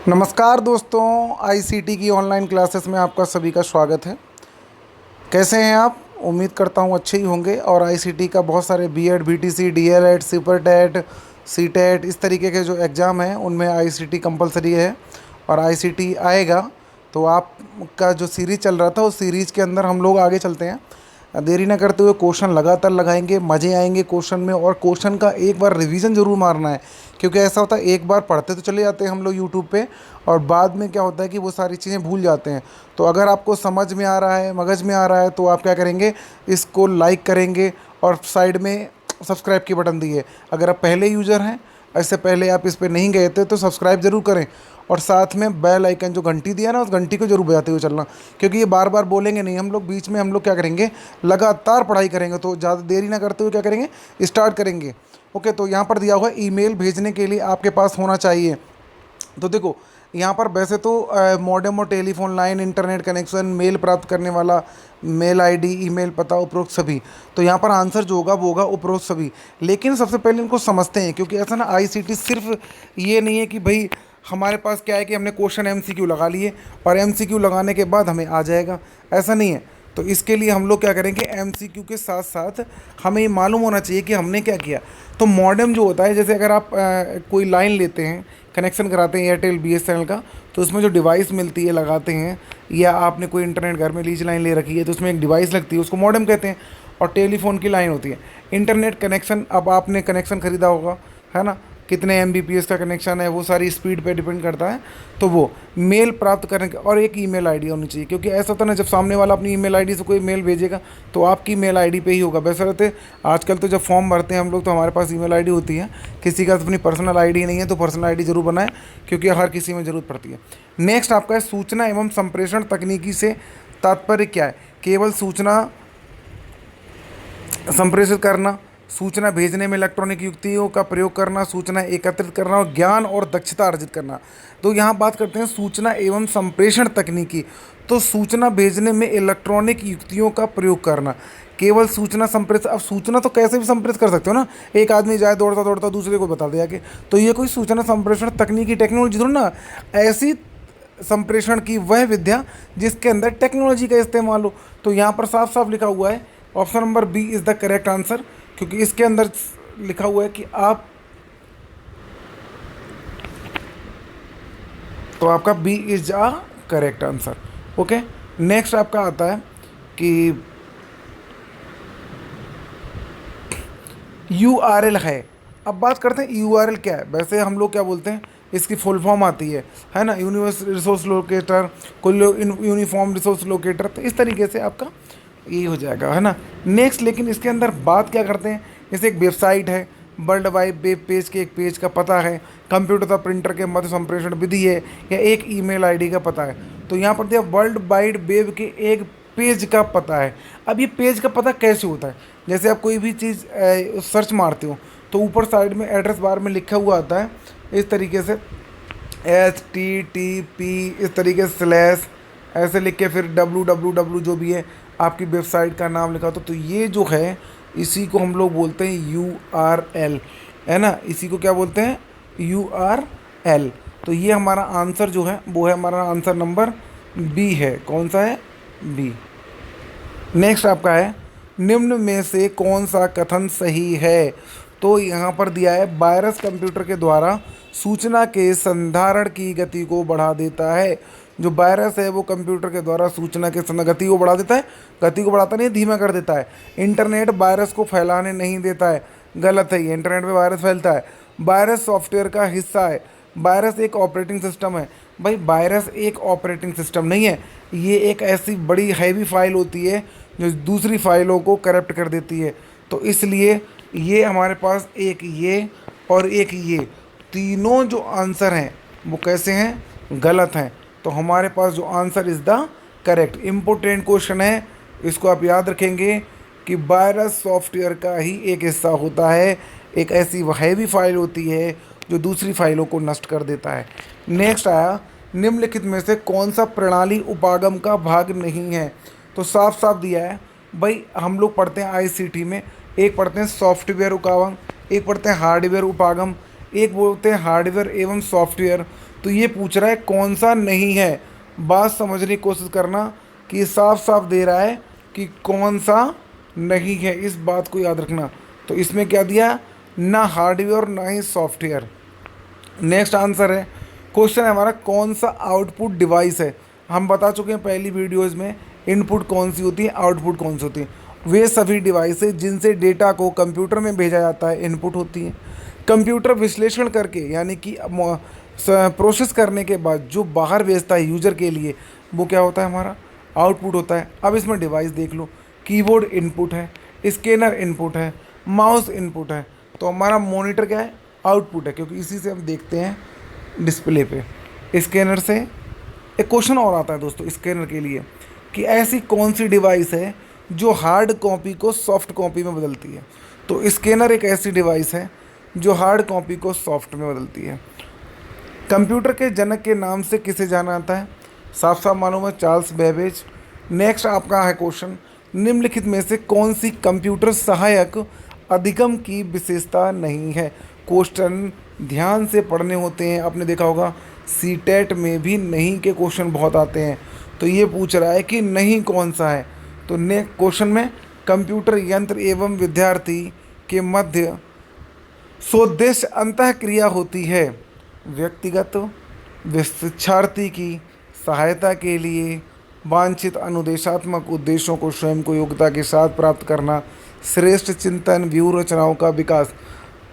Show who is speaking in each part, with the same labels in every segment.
Speaker 1: नमस्कार दोस्तों, आईसीटी की ऑनलाइन क्लासेस में आपका सभी का स्वागत है। कैसे हैं आप? उम्मीद करता हूं अच्छे ही होंगे। और आईसीटी का बहुत सारे B Ed, BTC, D El Ed, super TET, CTET इस तरीके के जो एग्ज़ाम हैं उनमें आईसीटी कंपलसरी है और आईसीटी आएगा। तो आपका जो सीरीज़ चल रहा था उस सीरीज़ के अंदर हम लोग आगे चलते हैं। देरी ना करते हुए क्वेश्चन लगातार लगाएंगे, मज़े आएंगे क्वेश्चन में। और क्वेश्चन का एक बार रिवीजन ज़रूर मारना है, क्योंकि ऐसा होता है एक बार पढ़ते तो चले जाते हैं हम लोग यूट्यूब पे, और बाद में क्या होता है कि वो सारी चीज़ें भूल जाते हैं। तो अगर आपको समझ में आ रहा है, मगज में आ रहा है, तो आप क्या करेंगे, इसको लाइक करेंगे और साइड में सब्सक्राइब की बटन दी है। अगर आप पहले यूज़र हैं, इससे पहले आप इस पर नहीं गए थे, तो सब्सक्राइब ज़रूर करें। और साथ में बेल आइकन जो घंटी दिया ना, उस घंटी को जरूर बजाते हुए चलना, क्योंकि ये बार बार बोलेंगे नहीं हम लोग, बीच में हम लोग क्या करेंगे, लगातार पढ़ाई करेंगे। तो ज़्यादा देरी ना करते हुए क्या करेंगे, स्टार्ट करेंगे। ओके, तो यहाँ पर दिया हुआ है ईमेल भेजने के लिए आपके पास होना चाहिए। तो देखो, यहाँ पर वैसे तो मॉडेम और telephone line, internet connection, mail प्राप्त करने वाला, मेल आईडी, ईमेल पता, उपरोक्त सभी। तो यहाँ पर आंसर जो होगा वो होगा उपरोक्त सभी। लेकिन सबसे पहले इनको समझते हैं, क्योंकि ऐसा ना आईसीटी सिर्फ ये नहीं है कि भाई हमारे पास क्या है कि हमने क्वेश्चन एमसीक्यू लगा लिए और एमसीक्यू लगाने के बाद हमें आ जाएगा, ऐसा नहीं है। तो इसके लिए हम लोग क्या करेंगे, एमसीक्यू के साथ साथ हमें ये मालूम होना चाहिए कि हमने क्या किया। तो मॉडेम जो होता है, जैसे अगर आप कोई लाइन लेते हैं, कनेक्शन कराते हैं एयरटेल बीएसएनएल का, तो उसमें जो डिवाइस मिलती है लगाते हैं, या आपने कोई इंटरनेट घर में लीज लाइन ले रखी है तो उसमें एक डिवाइस लगती है, उसको मॉडेम कहते हैं। और टेलीफोन की लाइन होती है। इंटरनेट कनेक्शन, अब आपने कनेक्शन ख़रीदा होगा, है ना, कितने एमबीपीएस का कनेक्शन है, वो सारी स्पीड पे डिपेंड करता है। तो वो मेल प्राप्त करने का, और एक ईमेल आईडी होनी चाहिए, क्योंकि ऐसा होता है ना, जब सामने वाला अपनी ईमेल आईडी से कोई मेल भेजेगा तो आपकी मेल आईडी पे ही होगा। वैसे रहते आजकल तो जब फॉर्म भरते हैं हम लोग, तो हमारे पास ईमेल आईडी होती है। किसी का अपनी पर्सनल आईडी नहीं है तो पर्सनल आईडी जरूर बनाएं, क्योंकि हर किसी में ज़रूरत पड़ती है। नेक्स्ट आपका है सूचना एवं संप्रेषण तकनीकी से तात्पर्य क्या है। केवल सूचना संप्रेषित करना, सूचना भेजने में इलेक्ट्रॉनिक युक्तियों का प्रयोग करना, सूचना एकत्रित करना और ज्ञान और दक्षता अर्जित करना। तो यहाँ बात करते हैं सूचना एवं संप्रेषण तकनीकी। तो सूचना भेजने में इलेक्ट्रॉनिक युक्तियों का प्रयोग करना, केवल सूचना संप्रेषण। अब सूचना तो कैसे भी संप्रेषित कर सकते हो ना, एक आदमी जाए दौड़ता दौड़ता दूसरे को बता दिया कि, तो ये कोई सूचना संप्रेषण तकनीकी टेक्नोलॉजी थोड़ी ना, ऐसी संप्रेषण की वह विद्या जिसके अंदर टेक्नोलॉजी का इस्तेमाल हो। तो यहाँ पर साफ साफ लिखा हुआ है, option number B is the correct answer, क्योंकि इसके अंदर लिखा हुआ है कि आप, तो आपका B is a correct answer. Okay, next आपका आता है कि यूआरएल है। अब बात करते हैं यूआरएल क्या है। वैसे हम लोग क्या बोलते हैं, इसकी फुल फॉर्म आती है ना, यूनिवर्सल रिसोर्स लोकेटर, कोई यूनिफॉर्म रिसोर्स लोकेटर। तो इस तरीके से आपका ये हो जाएगा, है ना। नेक्स्ट, लेकिन इसके अंदर बात क्या करते हैं, जैसे एक वेबसाइट है, वर्ल्ड वाइड वेब पेज के एक पेज का पता है, कंप्यूटर तथा प्रिंटर के मध्य संप्रेषण विधि है, या एक ईमेल आईडी का पता है। तो यहाँ पर दिया वर्ल्ड वाइड वेब के एक पेज का पता है। अब ये पेज का पता कैसे होता है, जैसे आप कोई भी चीज़ सर्च मारते हो तो ऊपर साइड में एड्रेस बार में लिखा हुआ आता है इस तरीके से, HTTP, इस तरीके से स्लैश ऐसे लिख के फिर www जो भी है आपकी वेबसाइट का नाम लिखा होता। तो ये जो है इसी को हम लोग बोलते हैं URL, है ना, इसी को क्या बोलते हैं, URL। तो ये हमारा आंसर जो है वो है, हमारा आंसर नंबर बी है। कौन सा है, बी। नेक्स्ट आपका है, निम्न में से कौन सा कथन सही है। तो यहाँ पर दिया है, वायरस कंप्यूटर के द्वारा सूचना के संधारण की गति को बढ़ा देता है। जो वायरस है वो कंप्यूटर के द्वारा सूचना के गति को बढ़ा देता है, गति को बढ़ाता नहीं, धीमा कर देता है। इंटरनेट वायरस को फैलाने नहीं देता है, गलत है ये, इंटरनेट पे वायरस फैलता है। वायरस सॉफ्टवेयर का हिस्सा है, वायरस एक ऑपरेटिंग सिस्टम है। भाई वायरस एक ऑपरेटिंग सिस्टम नहीं है, ये एक ऐसी बड़ी हैवी फाइल होती है जो दूसरी फाइलों को करप्ट कर देती है। तो इसलिए ये हमारे पास एक ये और एक ये तीनों जो आंसर हैं वो कैसे हैं, गलत हैं। तो हमारे पास जो answer is the correct. Important question है, इसको आप याद रखेंगे कि वायरस सॉफ्टवेयर का ही एक हिस्सा होता है, एक ऐसी हैवी फाइल होती है जो दूसरी फाइलों को नष्ट कर देता है। नेक्स्ट आया, निम्नलिखित में से कौन सा प्रणाली उपागम का भाग नहीं है। तो साफ साफ दिया है भाई, हम लोग पढ़ते हैं आईसीटी में, एक पढ़ते हैं सॉफ्टवेयर उपागम, एक पढ़ते हैं हार्डवेयर उपागम, एक बोलते हैं हार्डवेयर एवं सॉफ्टवेयर। तो ये पूछ रहा है कौन सा नहीं है। बात समझने की कोशिश करना कि साफ साफ दे रहा है कि कौन सा नहीं है, इस बात को याद रखना। तो इसमें क्या दिया, ना हार्डवेयर ना ही सॉफ्टवेयर। नेक्स्ट आंसर है, क्वेश्चन है हमारा कौन सा आउटपुट डिवाइस है। हम बता चुके हैं पहली वीडियोस में इनपुट कौन सी होती है, आउटपुट कौन सी होती है। वे सभी डिवाइसेस जिनसे डेटा को कंप्यूटर में भेजा जाता है इनपुट होती है। कंप्यूटर विश्लेषण करके यानी कि प्रोसेस करने के बाद जो बाहर भेजता है यूजर के लिए, वो क्या होता है, हमारा आउटपुट होता है। अब इसमें डिवाइस देख लो, कीबोर्ड इनपुट है, स्कैनर इनपुट है, माउस इनपुट है। तो हमारा मॉनिटर क्या है, आउटपुट है, क्योंकि इसी से हम देखते हैं डिस्प्ले पे। स्कैनर से एक क्वेश्चन और आता है दोस्तों स्कैनर के लिए कि ऐसी कौन सी डिवाइस है जो हार्ड कॉपी को सॉफ्ट कॉपी में बदलती है। तो स्कैनर एक ऐसी डिवाइस है जो हार्ड कॉपी को सॉफ्ट में बदलती है। कंप्यूटर के जनक के नाम से किसे जाना जाता है, साफ साफ मालूम है, चार्ल्स बेबेज। नेक्स्ट आपका है क्वेश्चन, निम्नलिखित में से कौन सी कंप्यूटर सहायक अधिगम की विशेषता नहीं है। क्वेश्चन ध्यान से पढ़ने होते हैं, आपने देखा होगा सीटेट में भी नहीं के क्वेश्चन बहुत आते हैं। तो ये पूछ रहा है कि नहीं कौन सा है। तो नेक्स्ट क्वेश्चन में कंप्यूटर यंत्र एवं विद्यार्थी के मध्य सोद्देश्य अंतः क्रिया होती है। व्यक्तिगत शिक्षार्थी की सहायता के लिए वांछित अनुदेशात्मक उद्देश्यों को स्वयं को योग्यता के साथ प्राप्त करना, श्रेष्ठ चिंतन व्यूह रचनाओं का विकास।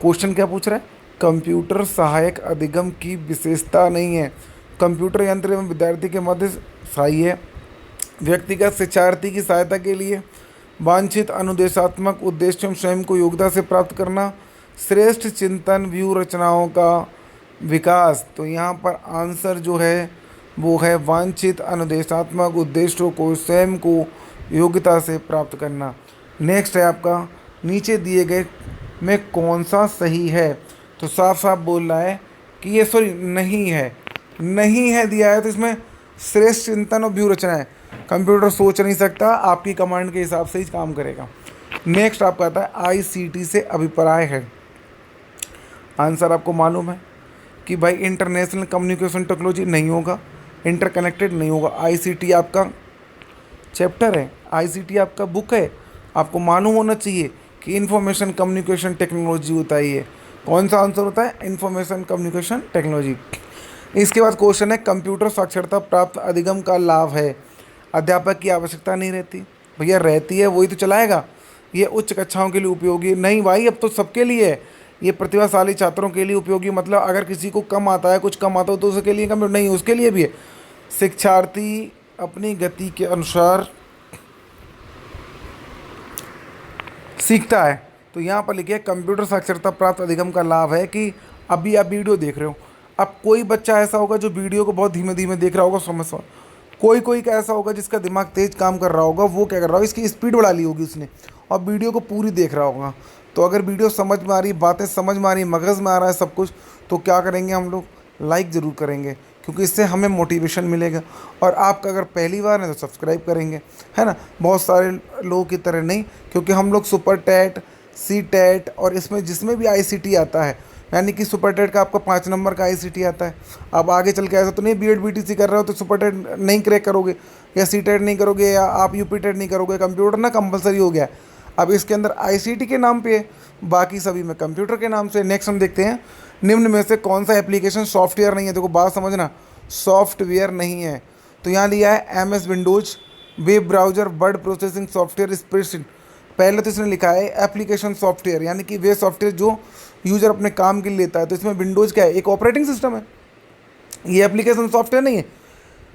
Speaker 1: क्वेश्चन क्या पूछ रहा है, कंप्यूटर सहायक अधिगम की विशेषता नहीं है। कंप्यूटर यंत्र एवं विद्यार्थी के मध्य सही है। व्यक्तिगत शिक्षार्थी की सहायता के लिए वांछित अनुदेशात्मक उद्देश्यों स्वयं को योग्यता से प्राप्त करना, श्रेष्ठ चिंतन व्यूह रचनाओं का विकास। तो यहाँ पर आंसर जो है वो है वांछित अनुदेशात्मक उद्देश्यों को स्वयं को योग्यता से प्राप्त करना। नेक्स्ट है आपका, नीचे दिए गए में कौन सा सही है। तो साफ साफ बोल रहा है कि ये नहीं है, नहीं है दिया है, तो इसमें श्रेष्ठ चिंतन और व्यूह रचना है। कंप्यूटर सोच नहीं सकता, आपकी कमांड के हिसाब से ही काम करेगा। नेक्स्ट आपका आता है आईसीटी से अभिप्राय है। आंसर आपको मालूम है कि भाई इंटरनेशनल कम्युनिकेशन टेक्नोलॉजी नहीं होगा, इंटरकनेक्टेड नहीं होगा। आईसीटी आपका चैप्टर है, आईसीटी आपका बुक है, आपको मालूम होना चाहिए कि इंफॉर्मेशन कम्युनिकेशन टेक्नोलॉजी होता है। ये कौन सा आंसर होता है, इंफॉर्मेशन कम्युनिकेशन टेक्नोलॉजी। इसके बाद क्वेश्चन है कंप्यूटर साक्षरता प्राप्त अधिगम का लाभ है। अध्यापक की आवश्यकता नहीं रहती, भैया रहती है, वही तो चलाएगा। ये उच्च कक्षाओं के लिए उपयोगी नहीं भाई, अब तो सबके लिए है। ये प्रतिभाशाली छात्रों के लिए उपयोगी, मतलब अगर किसी को कम आता है, कुछ कम आता हो तो उसके लिए कंप्यूटर नहीं, उसके लिए भी है। शिक्षार्थी अपनी गति के अनुसार सीखता है। तो यहाँ पर लिखिए कंप्यूटर साक्षरता प्राप्त अधिगम का लाभ है कि अभी आप वीडियो देख रहे हो, अब कोई बच्चा ऐसा होगा जो वीडियो को बहुत धीमे धीमे देख रहा होगा, समझ। कोई का ऐसा होगा जिसका दिमाग तेज काम कर रहा होगा, वो क्या कर रहा होगा, इसकी स्पीड बढ़ा ली होगी उसने और वीडियो को पूरी देख रहा होगा। तो अगर वीडियो समझ में आ रही, बातें समझ में आ रही, मगज़ में आ रहा है सब कुछ, तो क्या करेंगे हम लोग, लाइक ज़रूर करेंगे, क्योंकि इससे हमें मोटिवेशन मिलेगा। और आपका अगर पहली बार है तो सब्सक्राइब करेंगे, है ना। बहुत सारे लोगों की तरह नहीं, क्योंकि हम लोग सुपर टेट, सी टेट और इसमें जिसमें भी आईसीटी आता है, यानी कि सुपर टेट का आपका 5 नंबर का आईसीटी आता है। अब आगे चल के ऐसा तो नहीं बीएड बीटीसी कर रहे हो तो सुपर टेट नहीं क्रैक करोगे, या सी टेट नहीं करोगे, या आप यूपी टेट नहीं करोगे। कंप्यूटर ना कंपलसरी हो गया है, अब इसके अंदर आईसीटी के नाम पे है, बाकी सभी में कंप्यूटर के नाम से। नेक्स्ट हम देखते हैं, निम्न में से कौन सा एप्लीकेशन सॉफ्टवेयर नहीं है। देखो बात समझना, सॉफ्टवेयर नहीं है। तो यहाँ लिया है MS Windows, web browser, word processing software, spreadsheet. पहले तो इसने लिखा है एप्लीकेशन सॉफ्टवेयर, यानी कि वे सॉफ्टवेयर जो यूज़र अपने काम के लिए लेता है। तो इसमें विंडोज़ क्या है, एक ऑपरेटिंग सिस्टम है, ये एप्लीकेशन सॉफ्टवेयर नहीं है।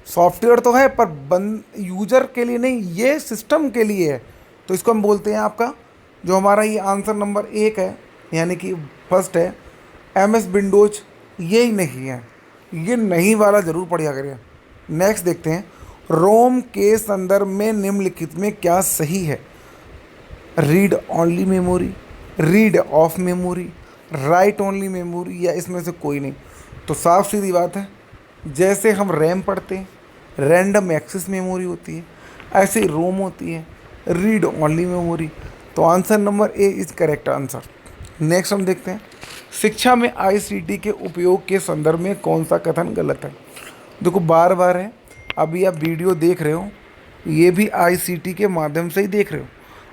Speaker 1: सॉफ्टवेयर तो है पर यूज़र के लिए नहीं, ये सिस्टम के लिए है। तो इसको हम बोलते हैं आपका, जो हमारा ये आंसर नंबर 1 है, यानी कि फर्स्ट है एमएस विंडोज, ये ही नहीं है। ये नहीं वाला ज़रूर पढ़िया करिए। नेक्स्ट देखते हैं, रोम के संदर्भ में निम्नलिखित में क्या सही है। Read only memory, read of memory, right only memory, या इसमें से कोई नहीं। तो साफ सीधी बात है, जैसे हम रैम पढ़ते हैं, रैंडम एक्सेस मेमोरी होती है, ऐसे ही रोम होती है, रीड ओनली मेमोरी। तो answer number A is correct answer. Next हम देखते हैं, शिक्षा में आईसीटी के उपयोग के संदर्भ में कौन सा कथन गलत है? देखो बार बार है, अभी आप वीडियो देख रहे हो, ये भी आईसीटी के माध्यम से ही देख रहे हो।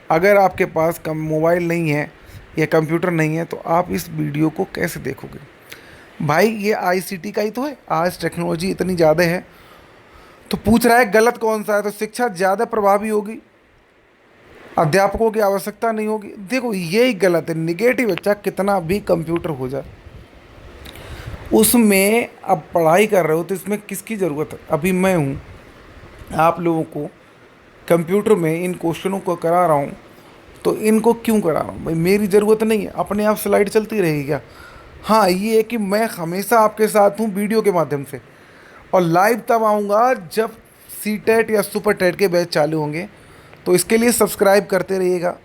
Speaker 1: अगर आपके पास कम मोबाइल नहीं है या कंप्यूटर नहीं है तो आप इस वीडियो को कैसे देखोगे? भाई ये आईसीटी का ही तो है, आज टेक्नोलॉजी इतनी ज़्यादा है। तो पूछ रहा है गलत कौन सा है, तो शिक्षा ज़्यादा प्रभावी होगी, अध्यापकों की आवश्यकता नहीं होगी। देखो यही गलत है, निगेटिव है, चाहे कितना भी कंप्यूटर हो जाए उसमें अब पढ़ाई कर रहे हो तो इसमें किसकी ज़रूरत है? अभी मैं हूँ, आप लोगों को कंप्यूटर में इन क्वेश्चनों को करा रहा हूँ, तो इनको क्यों करा रहा हूँ भाई? मेरी ज़रूरत नहीं है, अपने आप स्लाइड चलती रहेगी क्या? हाँ ये है कि मैं हमेशा आपके साथ हूँ वीडियो के माध्यम से, और लाइव तब आऊँगा जब सीटेट या सुपर टेट के बैच चालू होंगे। तो इसके लिए सब्सक्राइब करते रहिएगा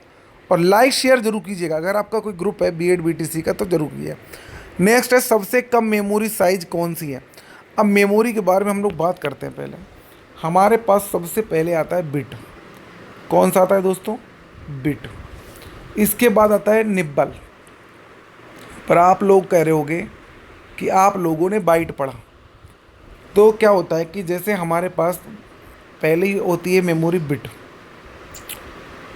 Speaker 1: और लाइक शेयर जरूर कीजिएगा। अगर आपका कोई ग्रुप है बीएड बीटीसी का तो जरूर कीजिए। नेक्स्ट है, सबसे कम मेमोरी साइज कौन सी है? अब मेमोरी के बारे में हम लोग बात करते हैं। पहले हमारे पास सबसे पहले आता है बिट। कौन सा आता है दोस्तों? बिट। इसके बाद आता है निब्बल। पर आप लोग कह रहे होगे कि आप लोगों ने बाइट पढ़ा, तो क्या होता है कि जैसे हमारे पास पहले ही होती है मेमोरी बिट।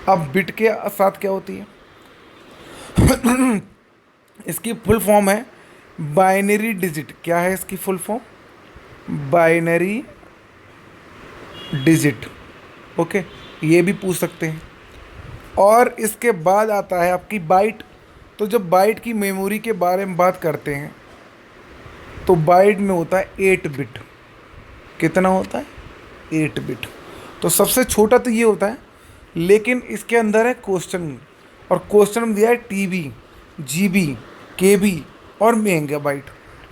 Speaker 1: अब बिट के साथ क्या होती है? इसकी फुल फॉर्म है बाइनरी डिजिट। क्या है इसकी full form? Binary digit. Okay, ये भी पूछ सकते हैं। और इसके बाद आता है आपकी बाइट। तो जब बाइट की मेमोरी के बारे में बात करते हैं तो बाइट में होता है 8 बिट। कितना होता है? 8 बिट। तो सबसे छोटा तो ये होता है, लेकिन इसके अंदर है क्वेश्चन, और क्वेश्चन में दिया है टीबी, जीबी, केबी और मेगाबाइट।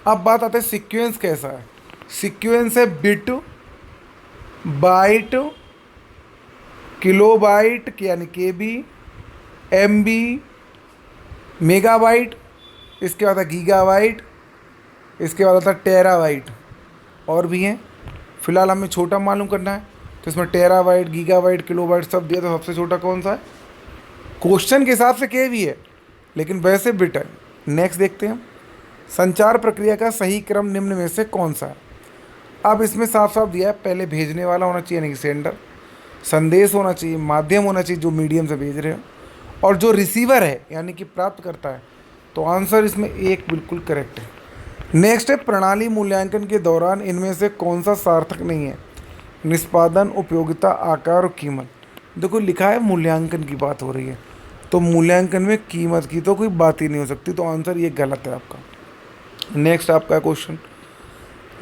Speaker 1: अब बात आती है सीक्वेंस कैसा है। सीक्वेंस है बिट, बाइट, किलोबाइट यानी केबी, एमबी, मेगाबाइट, इसके बाद आता गीगाबाइट, इसके बाद आता है टेराबाइट। और भी हैं, फिलहाल हमें छोटा मालूम करना है तो इसमें टेराबाइट, गीगाबाइट, किलोबाइट सब दिया। तो सबसे छोटा कौन सा है? क्वेश्चन के हिसाब से के भी है, लेकिन वैसे बिट है। नेक्स्ट देखते हैं, संचार प्रक्रिया का सही क्रम निम्न में से कौन सा है? अब इसमें साफ साफ दिया है, पहले भेजने वाला होना चाहिए यानी कि सेंडर, संदेश होना चाहिए, माध्यम होना चाहिए जो मीडियम से भेज रहे हो, और जो रिसीवर है यानी कि प्राप्त करता है। तो आंसर इसमें एक बिल्कुल करेक्ट है। नेक्स्ट है, प्रणाली मूल्यांकन के दौरान इनमें से कौन सा सार्थक नहीं है? निष्पादन, उपयोगिता, आकार और कीमत। देखो लिखा है मूल्यांकन की बात हो रही है, तो मूल्यांकन में कीमत की तो कोई बात ही नहीं हो सकती। तो आंसर ये गलत है आपका। नेक्स्ट आपका क्वेश्चन,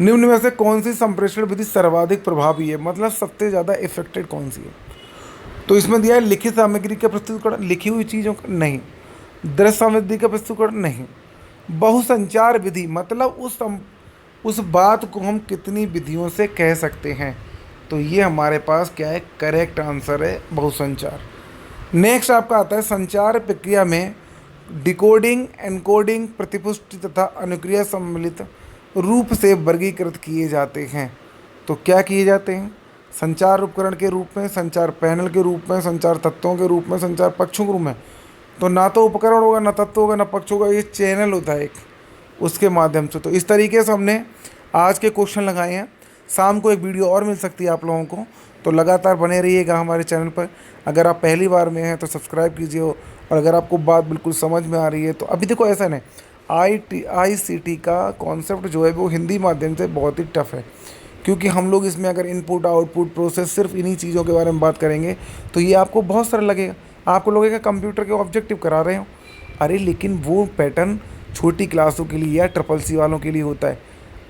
Speaker 1: निम्न में से कौन सी संप्रेषण विधि सर्वाधिक प्रभावी है? मतलब सबसे ज़्यादा इफेक्टेड कौन सी है? तो इसमें दिया है लिखित सामग्री का प्रस्तुतिकरण, लिखी हुई चीज़ों का नहीं। दृश्य सामग्री का प्रस्तुतिकरण नहीं। बहुसंचार विधि, मतलब उस बात को हम कितनी विधियों से कह सकते हैं? तो ये हमारे पास क्या है? करेक्ट आंसर है बहुसंचार। नेक्स्ट आपका आता है, संचार प्रक्रिया में डिकोडिंग, एनकोडिंग, प्रतिपुष्टि तथा अनुक्रिया सम्मिलित रूप से वर्गीकृत किए जाते हैं। तो क्या किए जाते हैं? संचार उपकरण के रूप में, संचार पैनल के रूप में, संचार तत्वों के रूप में, संचार पक्षों के रूप में। तो ना तो उपकरण होगा, ना तत्व होगा, ना पक्ष होगा, ये चैनल होता है एक, उसके माध्यम से। तो इस तरीके से हमने आज के क्वेश्चन लगाए हैं। शाम को एक वीडियो और मिल सकती है आप लोगों को, तो लगातार बने रहिएगा हमारे चैनल पर। अगर आप पहली बार में हैं तो सब्सक्राइब कीजिए, और अगर आपको बात बिल्कुल समझ में आ रही है तो अभी देखो ऐसा नहीं, आईसीटी का कॉन्सेप्ट जो है वो हिंदी माध्यम से बहुत ही टफ है, क्योंकि हम लोग इसमें अगर इनपुट आउटपुट प्रोसेस सिर्फ इन्हीं चीज़ों के बारे में बात करेंगे तो ये आपको बहुत सारा लगेगा। आपको लगेगा कंप्यूटर के ऑब्जेक्टिव करा रहे हो, अरे लेकिन वो पैटर्न छोटी क्लासों के लिए या ट्रिपल सी वालों के लिए होता है।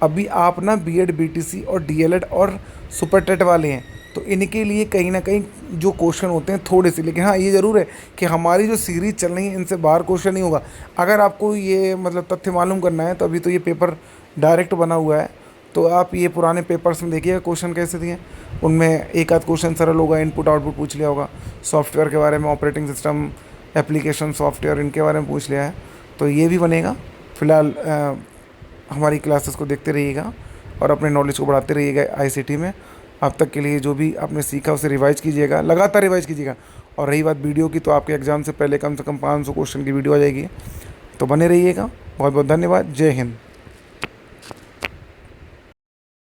Speaker 1: अभी आप ना बीएड बीटीसी और डीएलएड और सुपर टेट वाले हैं, तो इनके लिए कहीं ना कहीं जो क्वेश्चन होते हैं थोड़े से, लेकिन हाँ ये ज़रूर है कि हमारी जो सीरीज़ चल रही है इनसे बाहर क्वेश्चन नहीं होगा। अगर आपको ये मतलब तथ्य मालूम करना है तो अभी तो ये पेपर डायरेक्ट बना हुआ है, तो आप ये पुराने पेपर्स में देखिएगा क्वेश्चन कैसे दिए। उनमें एक आध क्वेश्चन सरल होगा, इनपुट आउटपुट पूछ लिया होगा, सॉफ्टवेयर के बारे में, ऑपरेटिंग सिस्टम, एप्लीकेशन, सॉफ्टवेयर, इनके बारे में पूछ लिया है। तो ये भी बनेगा। फ़िलहाल हमारी क्लासेस को देखते रहिएगा और अपने नॉलेज को बढ़ाते रहिएगा आईसीटी में। अब तक के लिए जो भी आपने सीखा उसे रिवाइज कीजिएगा, लगातार रिवाइज कीजिएगा। और रही बात वीडियो की, तो आपके एग्ज़ाम से पहले कम से कम 500 क्वेश्चन की वीडियो आ जाएगी, तो बने रहिएगा। बहुत बहुत धन्यवाद। जय हिंद।